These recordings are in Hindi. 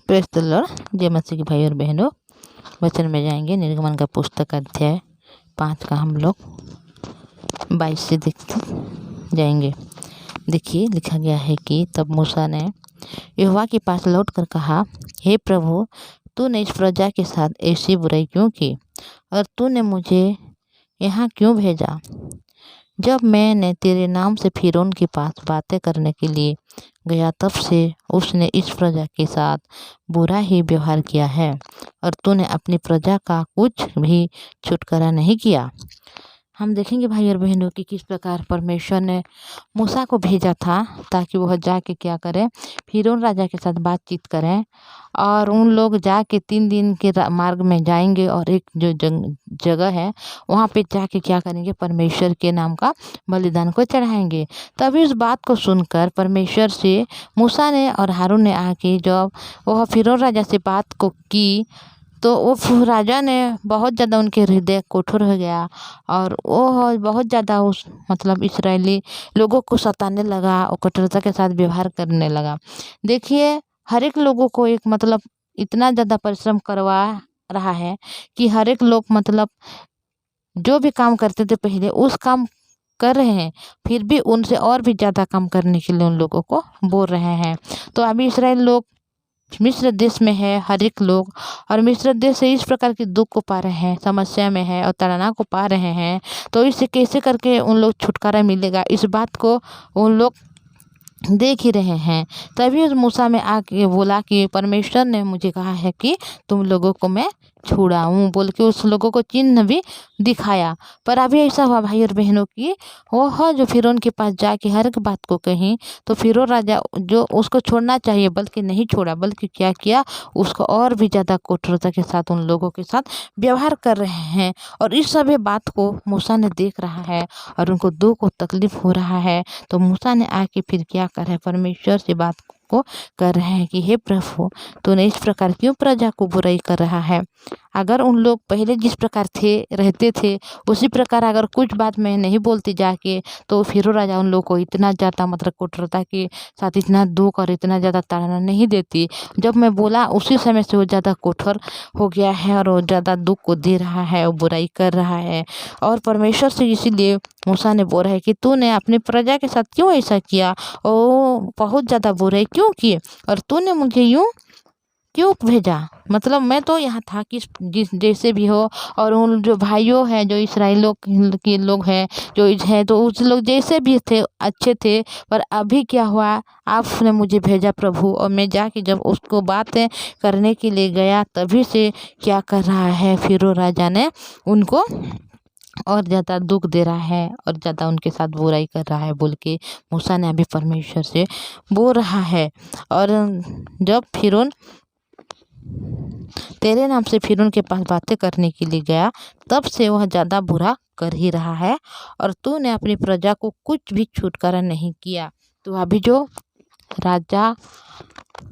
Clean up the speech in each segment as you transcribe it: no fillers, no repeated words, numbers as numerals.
Press the Lord. जय मसीह के भाई और बहनों, वचन में जाएंगे। निर्गमन का पुस्तक अध्याय 5 का हम लोग 22 से देखते जाएंगे। देखिए, लिखा गया है कि तब मूसा ने यहोवा के पास लौट कर कहा, हे प्रभु, तूने इस प्रजा के साथ ऐसी बुराई क्यों की और तूने मुझे यहाँ क्यों भेजा? जब मैंने तेरे नाम से फिरौन के पास बातें करने के लिए गया, तब से उसने इस प्रजा के साथ बुरा ही व्यवहार किया है और तूने अपनी प्रजा का कुछ भी छुटकारा नहीं किया। हम देखेंगे भाई और बहनों कि किस प्रकार परमेश्वर ने मूसा को भेजा था ताकि वह जाके क्या करें, फिरौन राजा के साथ बातचीत करें। और उन लोग जाके 3 दिन के मार्ग में जाएंगे और एक जो जगह है वहाँ पे जाके क्या करेंगे, परमेश्वर के नाम का बलिदान को चढ़ाएंगे। तभी उस बात को सुनकर परमेश्वर से मूसा ने और हारून ने आके जब वह फिरौन राजा से बात को की तो वो राजा ने बहुत ज़्यादा उनके हृदय कठोर हो गया और वो बहुत ज़्यादा उस इस्राएली लोगों को सताने लगा और कठोरता के साथ व्यवहार करने लगा। देखिए, हर एक लोगों को एक इतना ज़्यादा परिश्रम करवा रहा है कि हर एक लोग जो भी काम करते थे पहले उस काम कर रहे हैं, फिर भी उनसे और भी ज़्यादा काम करने के लिए उन लोगों को बोल रहे हैं। तो अभी इसराइल लोग मिस्र देश में है, हर एक लोग, और मिस्र देश से इस प्रकार के दुख को पा रहे हैं, समस्या में है और ताड़ना को पा रहे हैं। तो इससे कैसे करके उन लोग छुटकारा मिलेगा, इस बात को उन लोग देख ही रहे हैं। तभी उस मूसा में आके बोला कि परमेश्वर ने मुझे कहा है कि तुम लोगों को मैं छुड़ाऊं, बोल के उस लोगों को चिन्ह भी दिखाया। पर अभी ऐसा हुआ भाई और बहनों की वह जो फिरौन के पास जाके हर एक बात को कही तो फिरौन राजा जो उसको छोड़ना चाहिए बल्कि नहीं छोड़ा, बल्कि क्या किया, उसको और भी ज़्यादा कठोरता के साथ उन लोगों के साथ व्यवहार कर रहे हैं। और इस सभी बात को मूसा ने देख रहा है और उनको दुख और तकलीफ हो रहा है। तो मूसा ने आके फिर क्या कर रहा है, परमेश्वर से बात को कर रहे हैं कि हे प्रभु, तूने इस प्रकार क्यों प्रजा को बुराई कर रहा है? अगर उन लोग पहले जिस प्रकार रहते थे उसी प्रकार अगर कुछ बात मैं नहीं बोलती जाके तो फिर राजा उन लोग को इतना ज़्यादा कठोरता के साथ इतना दुख और इतना ज़्यादा ताड़ना नहीं देती। जब मैं बोला उसी समय से वो ज़्यादा कठोर हो गया है और वो ज़्यादा दुख को दे रहा है और बुराई कर रहा है। और परमेश्वर से इसीलिए मूसा ने बोला है कि तूने अपनी प्रजा के साथ क्यों ऐसा किया, ओ बहुत ज़्यादा बुराई क्यों की और तूने मुझे यूँ क्यों भेजा? मैं तो यहाँ था कि जिस जैसे भी हो, और उन जो भाइयों हैं जो इसराइलों के लोग हैं जो है तो उस लोग जैसे भी थे अच्छे थे, पर अभी क्या हुआ, आपने मुझे भेजा प्रभु। और मैं जाके जब उसको बातें करने के लिए गया तभी से क्या कर रहा है, फिरौन राजा ने उनको और ज़्यादा दुख दे रहा है और ज़्यादा उनके साथ बुराई कर रहा है, बोल के मूसा ने अभी परमेश्वर से बोल रहा है। और जब फिरौन तेरे नाम से फिरौन के पास बातें करने के लिए गया, तब से वह ज़्यादा बुरा कर ही रहा है और तूने अपनी प्रजा को कुछ भी छुटकारा नहीं किया। तो अभी जो राजा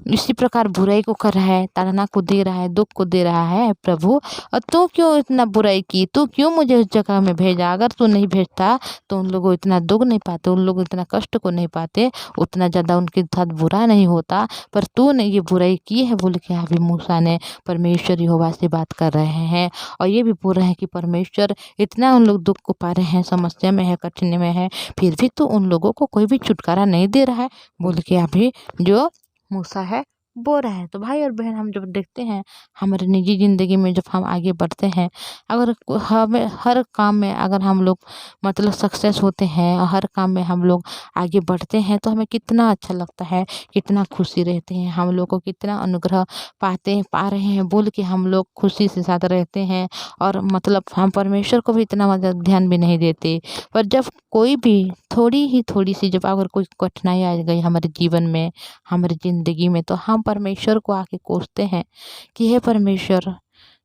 इसी प्रकार बुराई को कर रहा है, ताड़ना को दे रहा है, दुख को दे रहा है प्रभु, और तू क्यों इतना बुराई की, तू क्यों मुझे उस जगह में भेजा? अगर तू नहीं भेजता तो उन लोगों इतना दुख नहीं पाते, उन लोग इतना कष्ट को नहीं पाते, उतना ज़्यादा उनके साथ बुरा नहीं होता, पर तूने ये बुराई की है, बोल के अभी मूसा ने परमेश्वर यहोवा से बात कर रहे हैं। और ये भी बोल रहे हैं कि परमेश्वर इतना उन लोग दुख को पा रहे हैं, समस्या में है, कठिन में है, फिर भी तो उन लोगों को कोई भी छुटकारा नहीं दे रहा है, बोल के अभी जो मूसा है बोल रहा है। तो भाई और बहन, हम जब देखते हैं हमारे निजी ज़िंदगी में जब हम आगे बढ़ते हैं, अगर हमें हर काम में अगर हम लोग सक्सेस होते हैं और हर काम में हम लोग आगे बढ़ते हैं तो हमें कितना अच्छा लगता है, कितना खुशी रहते हैं, हम लोग को कितना अनुग्रह पा रहे हैं, बोल के हम लोग खुशी से साथ रहते हैं। और हम परमेश्वर को भी इतना ध्यान भी नहीं देते। पर जब कोई भी थोड़ी सी जब अगर कोई कठिनाई आ गई हमारे जीवन में, हमारी ज़िंदगी में, तो हम परमेश्वर को आके कोसते हैं कि हे परमेश्वर,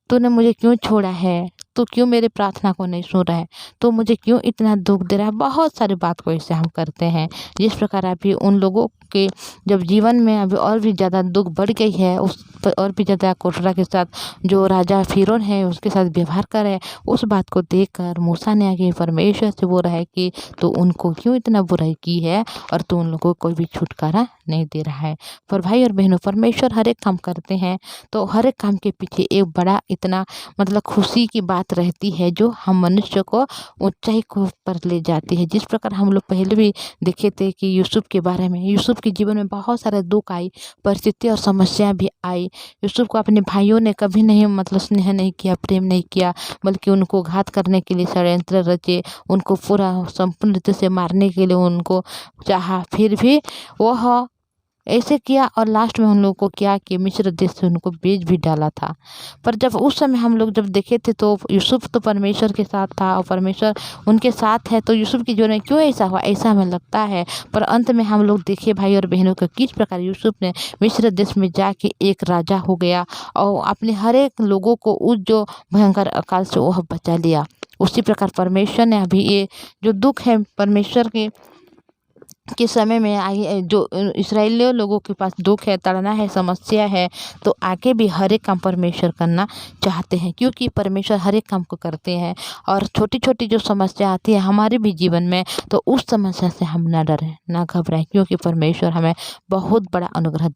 तूने मुझे क्यों छोड़ा है, तू क्यों मेरे प्रार्थना को नहीं सुन रहा है, तो मुझे क्यों इतना दुख दे रहा है। बहुत सारी बात को ऐसे हम करते हैं जिस प्रकार अभी उन लोगों के जब जीवन में अभी और भी ज़्यादा दुख बढ़ गई है, उस पर और भी ज़्यादा कोटरा के साथ जो राजा फ़िरौन है उसके साथ व्यवहार कर रहा है, उस बात को देखकर मूसा ने आगे परमेश्वर से बोल रहा है कि तो उनको क्यों इतना बुराई की है और तो उन लोगों को कोई भी छुटकारा नहीं दे रहा है। पर भाई और बहनों, परमेश्वर हर एक काम करते हैं तो हर एक काम के पीछे एक बड़ा इतना मतलब खुशी की बात रहती है जो हम मनुष्य को ऊंचाई को पर ले जाती है। जिस प्रकार हम लोग पहले भी देखे थे कि यूसुफ के बारे में, यूसुफ के जीवन में बहुत सारे दुख आई, परिस्थिति और समस्या भी आई। यूसुफ को अपने भाइयों ने कभी नहीं मतलब स्नेह नहीं किया, प्रेम नहीं किया, बल्कि उनको घात करने के लिए षड्यंत्र रचे, उनको पूरा संपूर्ण रीति से मारने के लिए उनको चाहा, फिर भी वह ऐसे किया और लास्ट में उन लोगों को क्या कि मिस्र देश से उनको बेच भी डाला था। पर जब उस समय हम लोग जब देखे थे तो यूसुफ तो परमेश्वर के साथ था और परमेश्वर उनके साथ है, तो यूसुफ की जीवन में क्यों ऐसा हुआ, ऐसा हमें लगता है। पर अंत में हम लोग देखे भाई और बहनों को किस प्रकार यूसुफ ने मिस्र देश में जाके एक राजा हो गया और अपने हर एक लोगों को उस जो भयंकर अकाल से वह बचा लिया। उसी प्रकार परमेश्वर ने अभी ये जो दुख है परमेश्वर के समय में आई, जो इस्राएलियों लोगों के पास दुख है, तड़ना है, समस्या है, तो आगे भी हर एक काम परमेश्वर करना चाहते हैं, क्योंकि परमेश्वर हर एक काम को करते हैं। और छोटी छोटी जो समस्या आती है हमारे भी जीवन में, तो उस समस्या से हम ना डरें, ना घबराएं, क्योंकि परमेश्वर हमें बहुत बड़ा अनुग्रह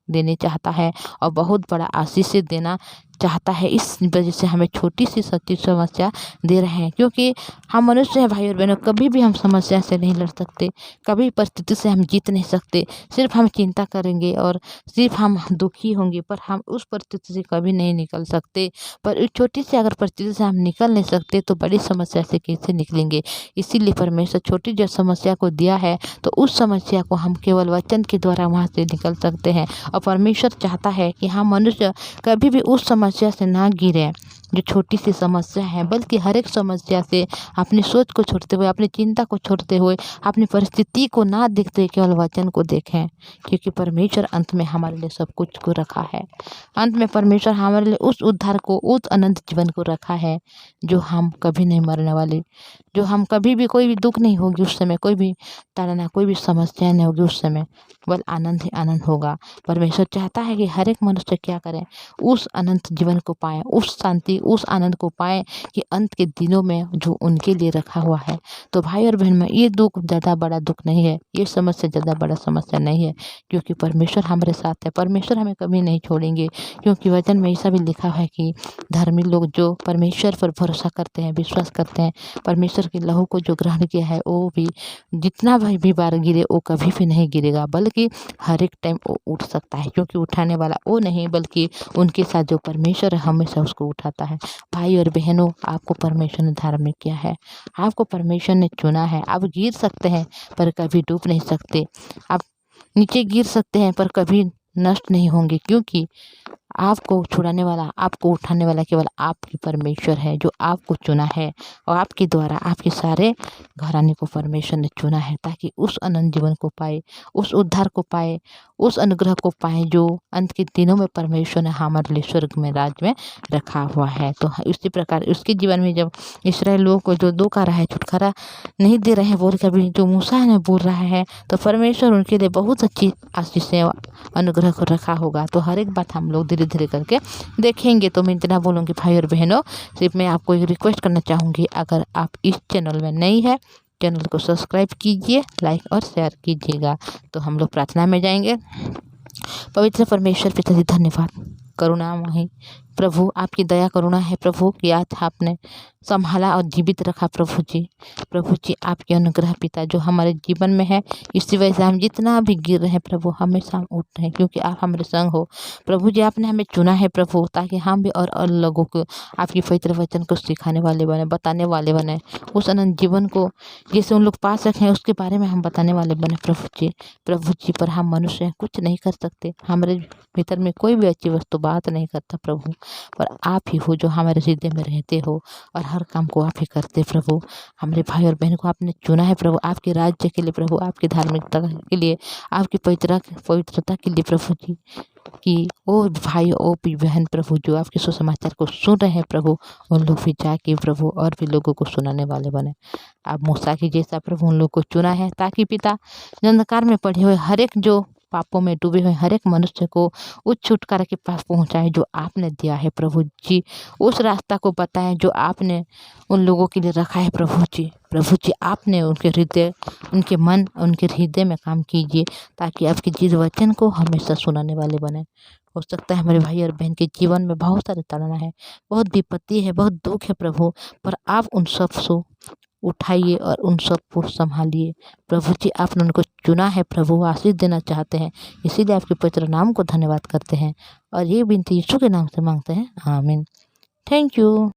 देने चाहता है और बहुत बड़ा आशीष देना चाहता है। इस वजह से हमें छोटी सी सच्ची समस्या दे रहे हैं, क्योंकि हम मनुष्य हैं भाई और बहनों, कभी भी हम समस्या से नहीं लड़ सकते, कभी परिस्थिति से हम जीत नहीं सकते। सिर्फ हम चिंता करेंगे और सिर्फ हम दुखी होंगे, पर हम उस परिस्थिति से कभी नहीं निकल सकते। पर इस छोटी सी अगर परिस्थिति से हम निकल नहीं सकते तो बड़ी समस्या से कैसे निकलेंगे। इसीलिए परमेश्वर छोटी जो समस्या को दिया है, तो उस समस्या को हम केवल वचन के द्वारा वहाँ से निकल सकते हैं। और परमेश्वर चाहता है कि हम मनुष्य कभी भी उस समस्या से ना गिरे जो छोटी सी समस्या है, बल्कि हर एक समस्या से अपनी सोच को छोड़ते हुए, अपनी चिंता को छोड़ते हुए, अपनी परिस्थिति को ना देखते हुए केवल वचन को देखें, क्योंकि परमेश्वर अंत में हमारे लिए सब कुछ को रखा है। अंत में परमेश्वर हमारे लिए उस उद्धार को, उस अनंत जीवन को रखा है जो हम कभी नहीं मरने वाले, जो हम कभी भी कोई भी दुख नहीं होगी उस समय, कोई भी ताड़ना, कोई भी समस्या नहीं होगी उस समय, बल आनंद ही आनंद होगा। परमेश्वर चाहता है कि हर एक मनुष्य क्या करें, उस अनंत जीवन को पाएं, उस शांति, उस आनंद को पाएं कि अंत के दिनों में जो उनके लिए रखा हुआ है। तो भाई और बहन में ये दुख ज़्यादा बड़ा दुख नहीं है, ये समस्या ज़्यादा बड़ा समस्या नहीं है, क्योंकि परमेश्वर हमारे साथ है। परमेश्वर हमें कभी नहीं छोड़ेंगे, क्योंकि वचन में ऐसा भी लिखा है कि धार्मिक लोग जो परमेश्वर पर भरोसा करते हैं, विश्वास करते हैं, परमेश्वर के लहू को जो ग्रहण किया है, वो भी जितना भी बार गिरे वो कभी भी नहीं गिरेगा, बल्कि हर एक टाइम वो उठ सकता है, क्योंकि उठाने वाला वो नहीं बल्कि उनके साथ जो परमेश्वर है हमेशा उसको उठाता है। भाई और बहनों, आपको परमेश्वर ने धार्मिक किया है, आपको परमेश्वर ने चुना है। आप गिर सकते हैं पर कभी डूब नहीं सकते, आप नीचे गिर सकते हैं पर कभी नष्ट नहीं होंगे, क्योंकि आपको छुड़ाने वाला, आपको उठाने वाला केवल आपकी परमेश्वर है, जो आपको चुना है और आपके द्वारा आपके सारे घराने को परमेश्वर ने चुना है, ताकि उस अनंत जीवन को पाए, उस उद्धार को पाए, उस अनुग्रह को पाए जो अंत के दिनों में परमेश्वर ने हमारे लिए स्वर्ग में राज में रखा हुआ है। तो उसी प्रकार उसके जीवन में जब इस्राएल लोगों को जो दुख आ रहा है, छुटकारा नहीं दे रहे हैं बोल कभी जो मूसा ने बोल रहा है, तो परमेश्वर उनके लिए बहुत अच्छी आशीषें अनुग्रह को रखा होगा। तो हर एक बात हम लोग धीरे धीरे करके देखेंगे। तो मैं इतना बोलूँगी भाई और बहनों, सिर्फ मैं आपको एक रिक्वेस्ट करना चाहूँगी, अगर आप इस चैनल में नई है, चैनल को सब्सक्राइब कीजिए, लाइक और शेयर कीजिएगा। तो हम लोग प्रार्थना में जाएंगे। पवित्र परमेश्वर पिता जी, धन्यवाद, करुणामयी प्रभु, आपकी दया करुणा है प्रभु कि आज आपने संभाला और जीवित रखा प्रभु जी, आपके अनुग्रह पिता जो हमारे जीवन में है, इसी वजह से हम जितना भी गिर रहे हैं प्रभु, हमेशा हम उठ रहे हैं, क्योंकि आप हमारे संग हो प्रभु जी। आपने हमें चुना है प्रभु, ताकि हम भी और लोगों को आपकी पवित्र वचन को सिखाने वाले बने, बताने वाले बने, उस अनंत जीवन को जैसे उन लोग पा सकें उसके बारे में हम बताने वाले बने प्रभु जी। पर हम मनुष्य कुछ नहीं कर सकते, हमारे भीतर में कोई भी अच्छी वस्तु बात नहीं करता प्रभु, पर आप ही हो जो हमारे हृदय में रहते हो और हर काम को आप ही करते प्रभु। हमारे भाई और बहन को आपने चुना है प्रभु, आपके राज्य के लिए प्रभु, आपकी धार्मिकता के लिए, आपकी पवित्रता के लिए प्रभु जी, कि ओ भाई ओ बहन प्रभु जो आपके सुसमाचार को सुन रहे हैं प्रभु, उन लोग भी जाके प्रभु और भी लोगों को सुनाने वाले बने। आप मूसा की जैसा प्रभु उन लोग को चुना है, ताकि पिता अंधकार में पड़े हुए हर एक जो पापों में डूबे हुए हर एक मनुष्य को उस छुटकारा के पास पहुंचाए जो आपने दिया है प्रभु जी। उस रास्ता को बताएं जो आपने उन लोगों के लिए रखा है प्रभु जी। प्रभु जी आपने उनके हृदय, उनके मन, उनके हृदय में काम कीजिए, ताकि आपके जिस वचन को हमेशा सुनाने वाले बने। हो सकता है हमारे भाई और बहन के जीवन में बहुत सारे ताड़ना है, बहुत विपत्ति है, बहुत दुख है प्रभु, पर आप उन सब से उठाइए और उन सब को संभालिए। प्रभु जी आपने उनको चुना है प्रभु, आशीष देना चाहते हैं, इसीलिए आपके पवित्र नाम को धन्यवाद करते हैं और ये विनती यीशु के नाम से मांगते हैं, आमीन। Thank you.